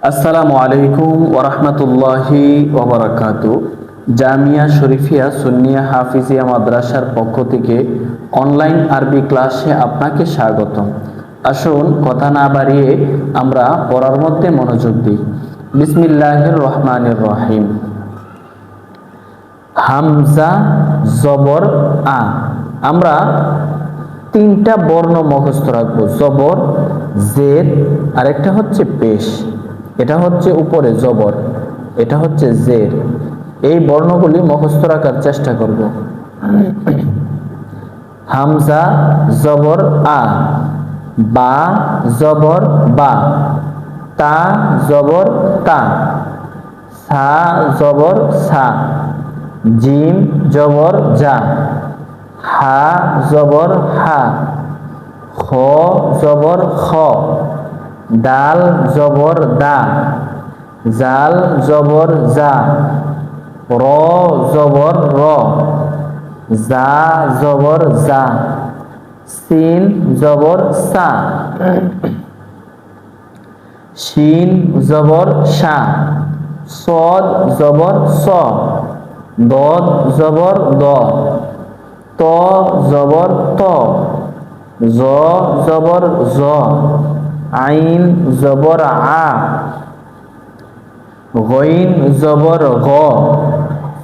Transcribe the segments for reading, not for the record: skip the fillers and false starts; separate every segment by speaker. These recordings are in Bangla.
Speaker 1: আসসালামু আলাইকুম ওরহমতুল্লাহি ওবরাকাতু। জামিয়া শরীফিয়া সুন্নিয়া হাফিজিয়া মাদ্রাসার পক্ষ থেকে অনলাইন আরবি ক্লাসে আপনাকে স্বাগতম। আসুন কথা না বাড়িয়ে আমরা পড়ার মধ্যে মনোযোগ দিই। বিসমিল্লাহির রহমানির রহিম। হামজা জবর আ। আমরা তিনটা বর্ণ মুখস্থ রাখবো, জবর, জের, আরেকটা হচ্ছে পেশ। এটা হচ্ছে উপরে জবর, এটা হচ্ছে জের। এই বর্ণগুলি মুখস্থ রাখার চেষ্টা করব। হামজা জবর আ, বা জবর বা, তা জবর তা, সা জবর সা, জিম জবর জা, হা জবর হা, খ জবর খ, দাল জবর দা, জাল জবর জা, র জবর র, জা জবর জা, সিন জবর সা, শিন জবর শা, সদ জবর স, দদ জবর দ, ত জবর ত, জ জবর জ, আইন জবর আ, গইন জবর গ,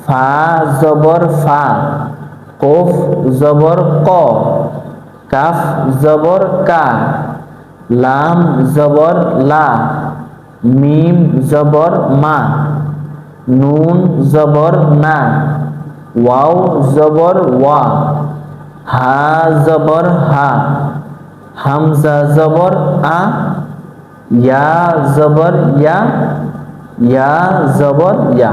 Speaker 1: ফা জবর ফা, কফ জবর ক, কাফ জবর কা, লাম জবর লা, মিম জবর মা, নুন জবর না, ওয়াও জবর ওয়া, হা জবর হা, হামজা জবর আ, ইয়া জবর ইয়া, ইয়া জবর ইয়া।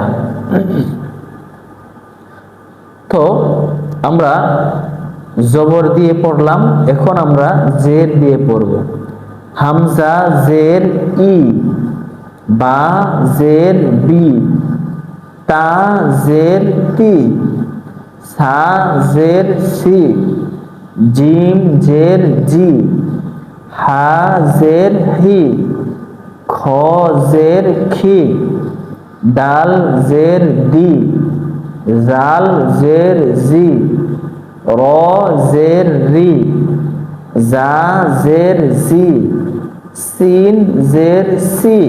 Speaker 1: তো আমরা জবর দিয়ে পড়লাম, এখন আমরা জের দিয়ে পড়ব। হামজা জের ই, বা জের বি, তা জের তি, সা জের সি, জিম জের জি, হা জের হি, খ জের খি, দাল জের দি, জাল জের জি, র জের রি, জা জের জি, সিন জের সি,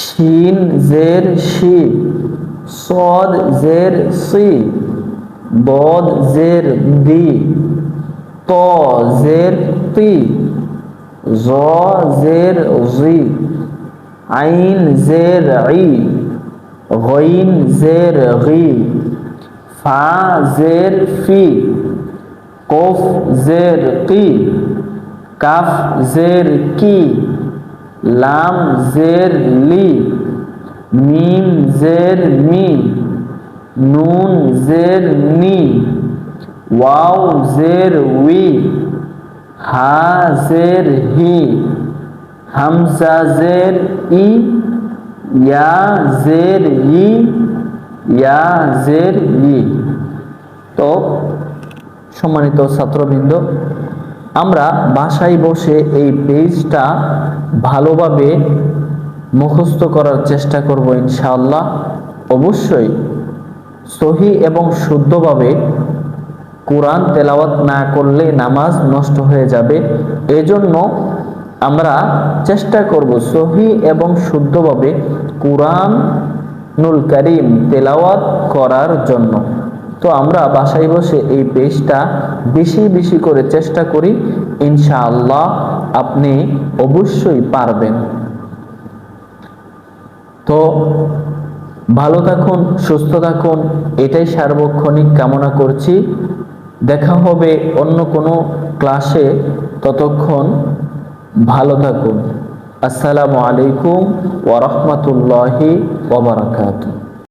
Speaker 1: শিন জের শি, সদ জের সি, দদ জের দি, ত জের তি, জ জের জি, আইন জের ই, গইন জের গি, ফা জের ফি, কফ জের কি, কাফ জের কি, লাম জের লি, মিম জের মি, নুন জের নি, ওয়াও জের উই, হা জের হি, হামজা জের ই, ইয়া জের ই, ইয়া জের ই। তো সম্মানিত ছাত্রবৃন্দ, আমরা বাসায় বসে এই পেজটা ভালোভাবে মুখস্থ করার চেষ্টা করব ইনশাআল্লাহ। অবশ্যই সহি এবং শুদ্ধভাবে কোরআন তেলাওয়াত না করলে নামাজ নষ্ট হয়ে যাবে। এজন্য আমরা চেষ্টা করব সহি এবং শুদ্ধভাবে কুরআনুল কারীম তেলাওয়াত করার জন্য। তো আমরা বাসায় বসে এই পেজটা বেশি বেশি করে চেষ্টা করি, ইনশাআল্লাহ আপনি অবশ্যই পারবেন। তো ভালো থাকুন, সুস্থ থাকুন, এটাই সার্বক্ষণিক কামনা করছি। দেখা হবে অন্য কোনো ক্লাসে, ততক্ষণ ভালো থাকুন। আসসালামু আলাইকুম ওয়া রাহমাতুল্লাহি ওয়া বারাকাতুহু।